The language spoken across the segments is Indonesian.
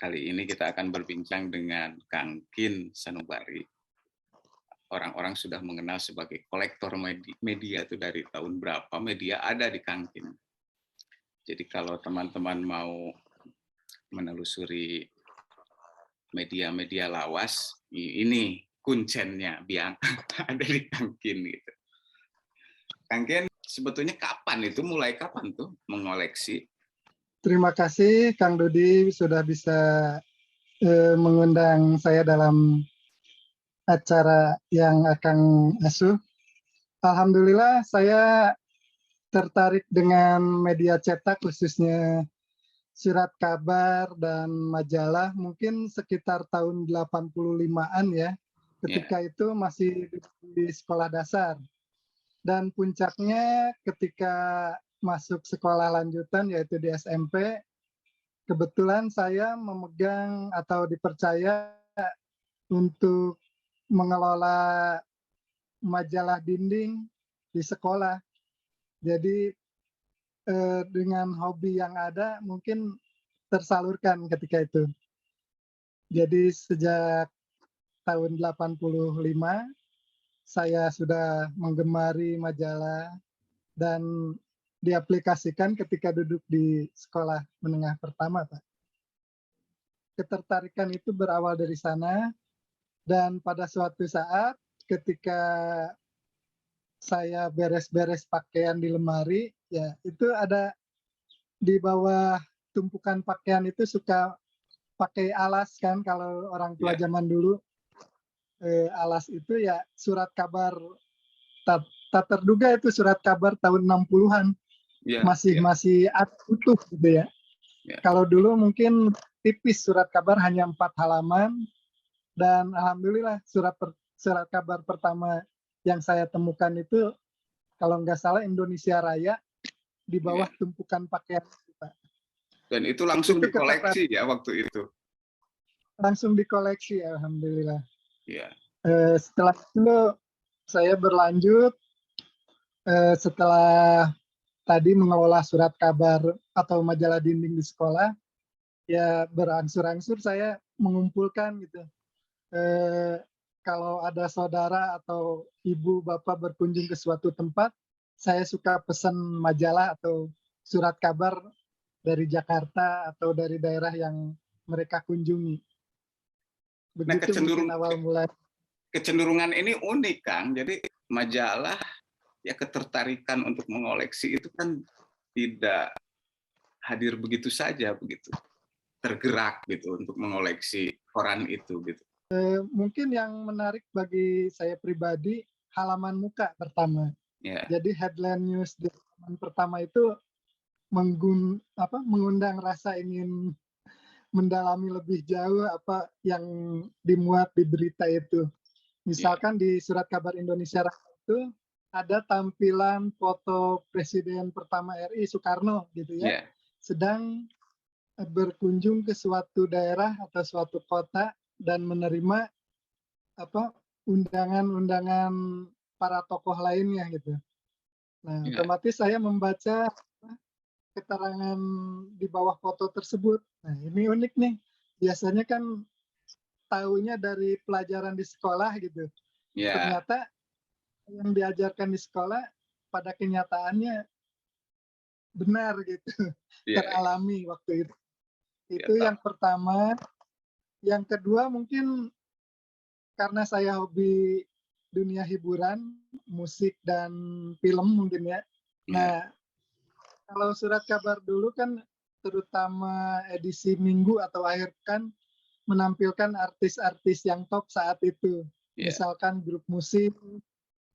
Kali ini kita akan berbincang dengan Kang Kin Sanubari. Orang-orang sudah mengenal sebagai kolektor media itu dari tahun berapa media ada di Kang Kin. Jadi kalau teman-teman mau menelusuri media-media lawas, ini kuncennya biang ada di Kang Kin gitu. Kang Kin, sebetulnya mulai kapan tuh mengoleksi? Terima kasih Kang Dudi sudah bisa mengundang saya dalam acara yang akan asuh. Alhamdulillah saya tertarik dengan media cetak khususnya surat kabar dan majalah mungkin sekitar tahun 85-an ya. Ketika itu masih di sekolah dasar. Dan puncaknya ketika masuk sekolah lanjutan yaitu di SMP, kebetulan saya memegang atau dipercaya untuk mengelola majalah dinding di sekolah. Jadi dengan hobi yang ada mungkin tersalurkan ketika itu. Jadi sejak tahun 85 saya sudah menggemari majalah dan diaplikasikan ketika duduk di sekolah menengah pertama, Pak. Ketertarikan itu berawal dari sana, dan pada suatu saat ketika saya beres-beres pakaian di lemari, ya itu ada di bawah tumpukan pakaian itu suka pakai alas kan kalau orang tua zaman dulu. Alas itu ya surat kabar, tak terduga itu surat kabar tahun 60-an. Masih utuh gitu ya. Kalau dulu mungkin tipis surat kabar hanya 4 halaman, dan alhamdulillah surat kabar pertama yang saya temukan itu kalau nggak salah Indonesia Raya di bawah tumpukan pakaian kita. Dan itu langsung dikoleksi ya waktu itu? Langsung dikoleksi, alhamdulillah. Yeah. Setelah itu saya berlanjut, setelah tadi mengelola surat kabar atau majalah dinding di sekolah, ya berangsur-angsur saya mengumpulkan gitu. Kalau ada saudara atau ibu bapak berkunjung ke suatu tempat, saya suka pesan majalah atau surat kabar dari Jakarta atau dari daerah yang mereka kunjungi. Begitu mungkin awal mulai. Kecenderungan ini unik, Kang. Jadi majalah, ya ketertarikan untuk mengoleksi itu kan tidak hadir begitu saja, begitu tergerak gitu untuk mengoleksi koran itu gitu. Mungkin yang menarik bagi saya pribadi halaman muka pertama. Jadi headline news di halaman pertama itu mengundang rasa ingin mendalami lebih jauh apa yang dimuat di berita itu. Misalkan di surat kabar Indonesia Raya itu ada tampilan foto Presiden pertama RI Soekarno gitu ya, sedang berkunjung ke suatu daerah atau suatu kota dan menerima undangan-undangan para tokoh lainnya gitu. Nah, otomatis saya membaca keterangan di bawah foto tersebut. Nah, ini unik nih. Biasanya kan tahunya dari pelajaran di sekolah gitu. Ternyata yang diajarkan di sekolah pada kenyataannya benar gitu. Teralami waktu itu. Itu yang pertama. Yang kedua mungkin karena saya hobi dunia hiburan, musik dan film mungkin ya. Nah, kalau surat kabar dulu kan terutama edisi minggu atau akhir pekan menampilkan artis-artis yang top saat itu. Misalkan grup musik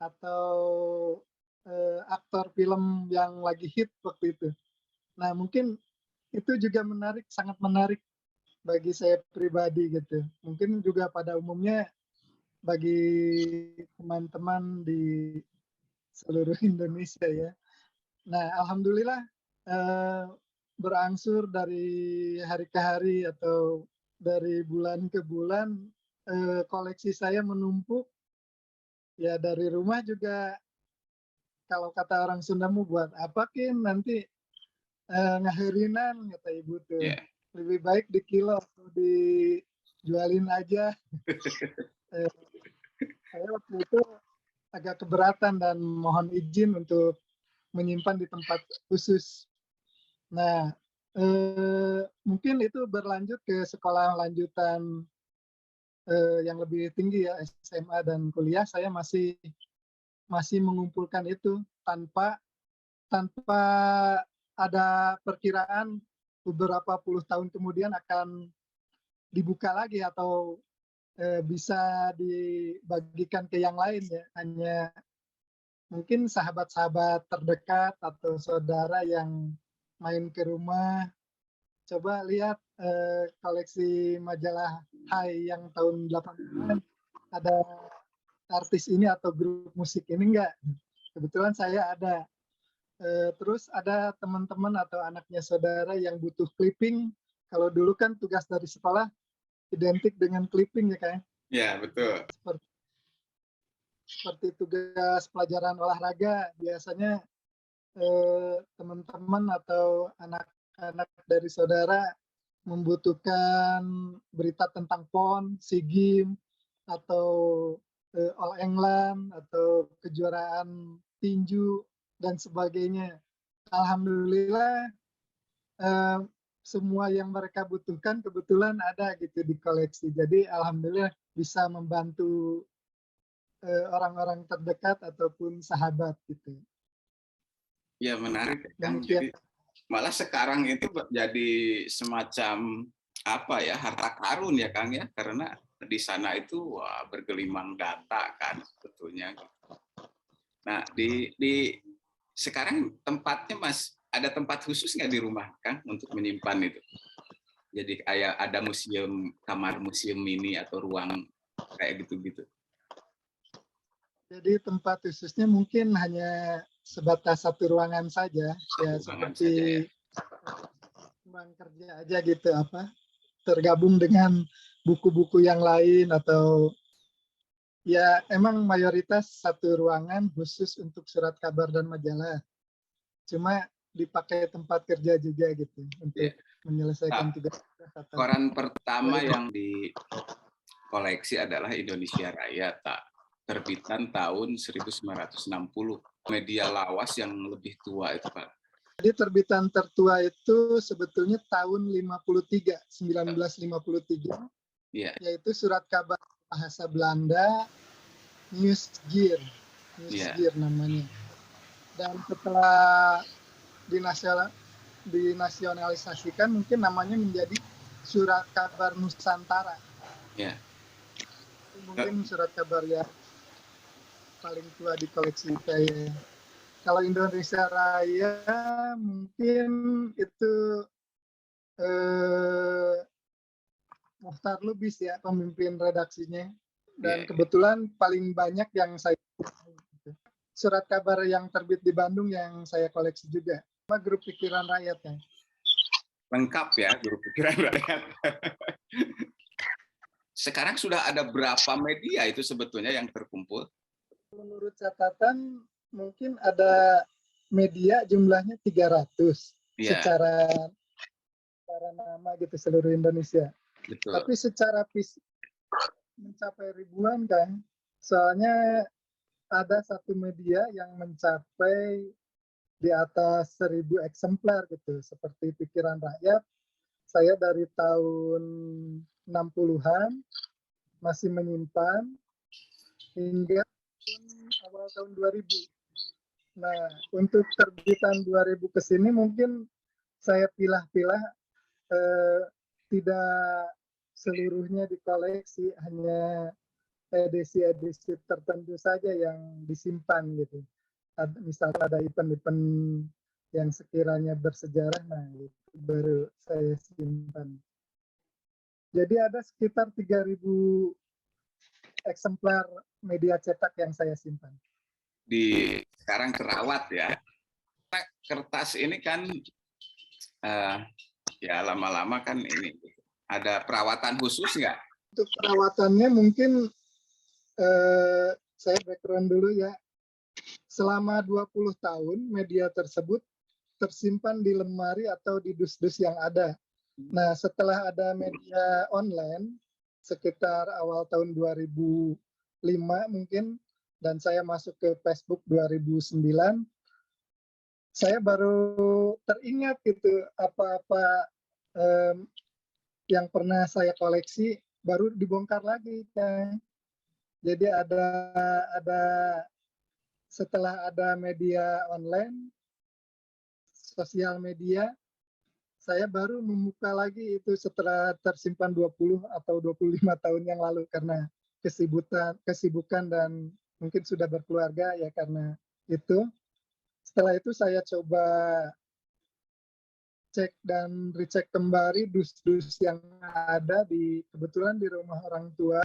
atau aktor film yang lagi hit waktu itu. Nah, mungkin itu juga menarik, sangat menarik bagi saya pribadi gitu. Mungkin juga pada umumnya bagi teman-teman di seluruh Indonesia ya. Nah, alhamdulillah berangsur dari hari ke hari atau dari bulan ke bulan koleksi saya menumpuk. Ya dari rumah juga kalau kata orang Sunda mau buat apa Kin nanti ngaherinan kata ibu tuh. lebih baik di kilo atau dijualin aja. Eh, saya waktu itu agak keberatan dan mohon izin untuk menyimpan di tempat khusus. Nah, mungkin itu berlanjut ke sekolah lanjutan yang lebih tinggi ya, SMA dan kuliah, saya masih mengumpulkan itu tanpa tanpa ada perkiraan beberapa puluh tahun kemudian akan dibuka lagi atau bisa dibagikan ke yang lain ya. Hanya mungkin sahabat-sahabat terdekat atau saudara yang main ke rumah, coba lihat koleksi majalah Hai yang tahun 80-an, ada artis ini atau grup musik ini enggak? Kebetulan saya ada. Terus ada teman-teman atau anaknya saudara yang butuh clipping. Kalau dulu kan tugas dari sekolah identik dengan clipping ya kan? Ya, betul. Seperti tugas pelajaran olahraga, biasanya teman-teman atau anak-anak dari saudara membutuhkan berita tentang PON, SEA Games, atau All England, atau kejuaraan tinju, dan sebagainya. Alhamdulillah, semua yang mereka butuhkan kebetulan ada gitu di koleksi. Jadi alhamdulillah bisa membantu orang-orang terdekat ataupun sahabat gitu. Ya, menarik ya, Kang. Demikian. Jadi malah sekarang itu jadi semacam apa ya, harta karun ya, Kang ya, karena di sana itu wah, bergelimang data kan sebetulnya. Nah, di sekarang tempatnya Mas ada tempat khusus nggak di rumah Kang untuk menyimpan itu? Jadi kayak ada museum, kamar museum mini atau ruang kayak gitu-gitu. Jadi tempat khususnya mungkin hanya sebatas satu ruangan saja, ya Ruangan saja ya. seperti ruang kerja aja gitu, apa tergabung dengan buku-buku yang lain, atau ya emang mayoritas satu ruangan khusus untuk surat kabar dan majalah. Cuma dipakai tempat kerja juga gitu Ya. untuk menyelesaikan Nah, tugas. koran pertama yang di koleksi adalah Indonesia Raya, tak terbitan tahun 1960. Media lawas yang lebih tua itu, Pak. Jadi terbitan tertua itu sebetulnya tahun 1953, ya. Yaitu surat kabar bahasa Belanda, Nieuwsgier ya. namanya. Dan setelah dinasionalisasikan, mungkin namanya menjadi Surat Kabar Nusantara. Ya. Mungkin surat kabar yang paling tua di koleksi saya. Kalau Indonesia Raya mungkin itu Muhtar Lubis ya, pemimpin redaksinya. Dan kebetulan paling banyak yang saya surat kabar yang terbit di Bandung yang saya koleksi juga. Grup Pikiran Rakyat ya. Lengkap ya, Grup Pikiran Rakyat. Sekarang sudah ada berapa media itu sebetulnya yang terkumpul? Menurut catatan mungkin ada media jumlahnya 300 secara nama gitu seluruh Indonesia. Betul. Tapi secara fisik mencapai ribuan kan. Soalnya ada satu media yang mencapai di atas 1000 eksemplar gitu, seperti Pikiran Rakyat. Saya dari tahun 60-an masih menyimpan hingga awal tahun 2000. Nah, untuk terbitan 2000 ke sini mungkin saya pilah-pilah, tidak seluruhnya dikoleksi, hanya edisi-edisi tertentu saja yang disimpan gitu. Misalnya ada event-event yang sekiranya bersejarah, nah itu baru saya simpan. Jadi ada sekitar 3000 eksemplar media cetak yang saya simpan. Sekarang terawat ya. Kertas ini kan ya lama-lama kan ini ada perawatan khusus nggak? Untuk perawatannya mungkin saya background dulu ya. Selama 20 tahun media tersebut tersimpan di lemari atau di dus-dus yang ada. Nah, setelah ada media online, sekitar awal tahun 2005 mungkin, dan saya masuk ke Facebook 2009, saya baru teringat gitu, apa-apa yang pernah saya koleksi baru dibongkar lagi, Kang. Jadi ada setelah ada media online, sosial media, saya baru membuka lagi itu setelah tersimpan 20 atau 25 tahun yang lalu karena kesibukan dan mungkin sudah berkeluarga ya karena itu. Setelah itu saya coba cek dan recheck kembali dus-dus yang ada kebetulan di rumah orang tua.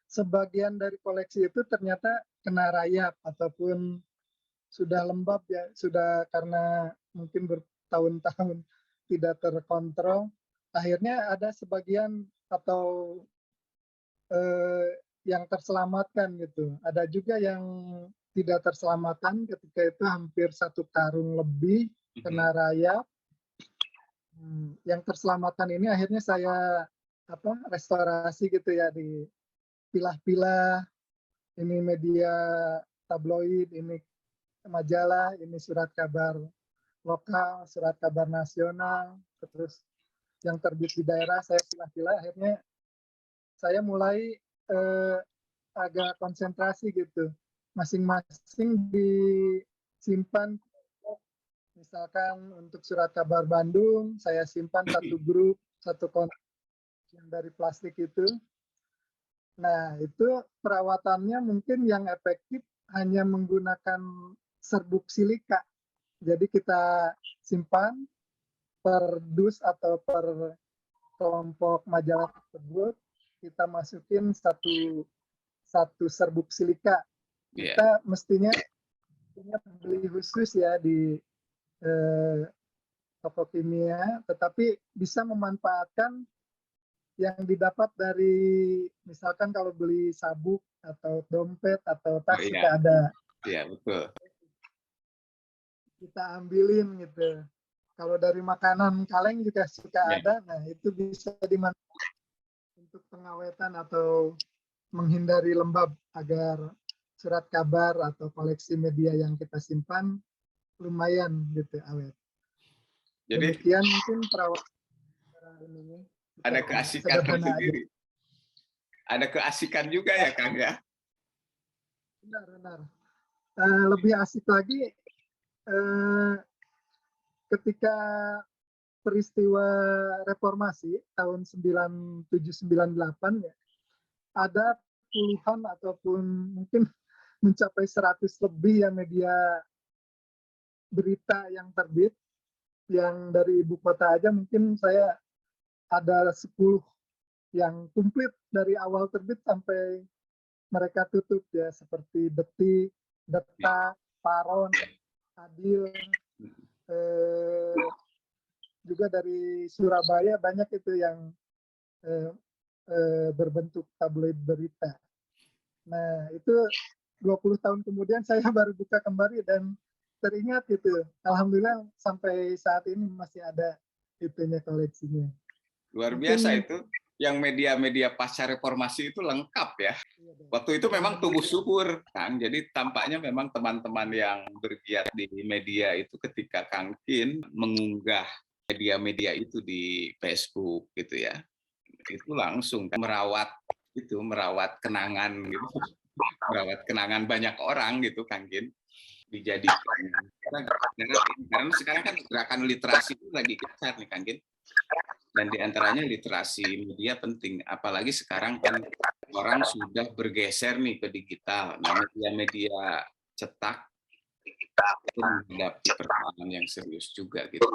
Sebagian dari koleksi itu ternyata kena rayap ataupun sudah lembab ya, sudah karena mungkin bertahun-tahun tidak terkontrol. Akhirnya ada sebagian atau yang terselamatkan gitu. Ada juga yang tidak terselamatkan ketika itu hampir 1 karung lebih kena rayap. Yang terselamatkan ini akhirnya saya restorasi gitu ya, dipilah-pilah, ini media tabloid, ini majalah, ini surat kabar lokal, surat kabar nasional, terus yang terbit di daerah saya pilah-pilah, akhirnya saya mulai agak konsentrasi gitu. Masing-masing disimpan, misalkan untuk surat kabar Bandung, saya simpan satu grup, satu konten yang dari plastik itu. Nah, itu perawatannya mungkin yang efektif hanya menggunakan serbuk silika. Jadi kita simpan per dus atau per kelompok majalah tersebut, kita masukin satu serbuk silika. Kita mestinya beli khusus ya di toko kimia, tetapi bisa memanfaatkan yang didapat dari misalkan kalau beli sabuk atau dompet atau tas suka ada. Iya, betul. Kita ambilin gitu. Kalau dari makanan kaleng juga suka ada, nah itu bisa dimanfaatkan untuk pengawetan atau menghindari lembab agar surat kabar atau koleksi media yang kita simpan lumayan gitu awet. Jadi demikian mungkin perawatan ini. Ada keasikan tersendiri. Ada keasikan juga ya, Kang ya? Benar. Lebih asik lagi ketika peristiwa reformasi tahun 97-98 ya, ada puluhan ataupun mungkin mencapai 100 lebih ya media berita yang terbit. Yang dari ibu kota aja mungkin saya ada 10 yang komplit dari awal terbit sampai mereka tutup ya, seperti Detik, Detak, Paron, Adil, juga dari Surabaya banyak itu yang berbentuk tabloid berita. Nah, itu 20 tahun kemudian saya baru buka kembali dan teringat gitu. Alhamdulillah sampai saat ini masih ada itunya, koleksinya. Luar biasa itu. Yang media-media pasca reformasi itu lengkap ya. Waktu itu memang tumbuh subur, kan. Jadi tampaknya memang teman-teman yang bergiat di media itu ketika Kang Kin mengunggah media-media itu di Facebook gitu ya, itu langsung merawat kenangan gitu, merawat kenangan banyak orang gitu, Kang Kin, dijadikan karena sekarang kan gerakan literasi itu lagi gencar nih, Kang Kin. Dan diantaranya literasi media penting, apalagi sekarang kan orang sudah bergeser nih ke digital. Nah, media-media cetak itu menghadapi persoalan yang serius juga gitu.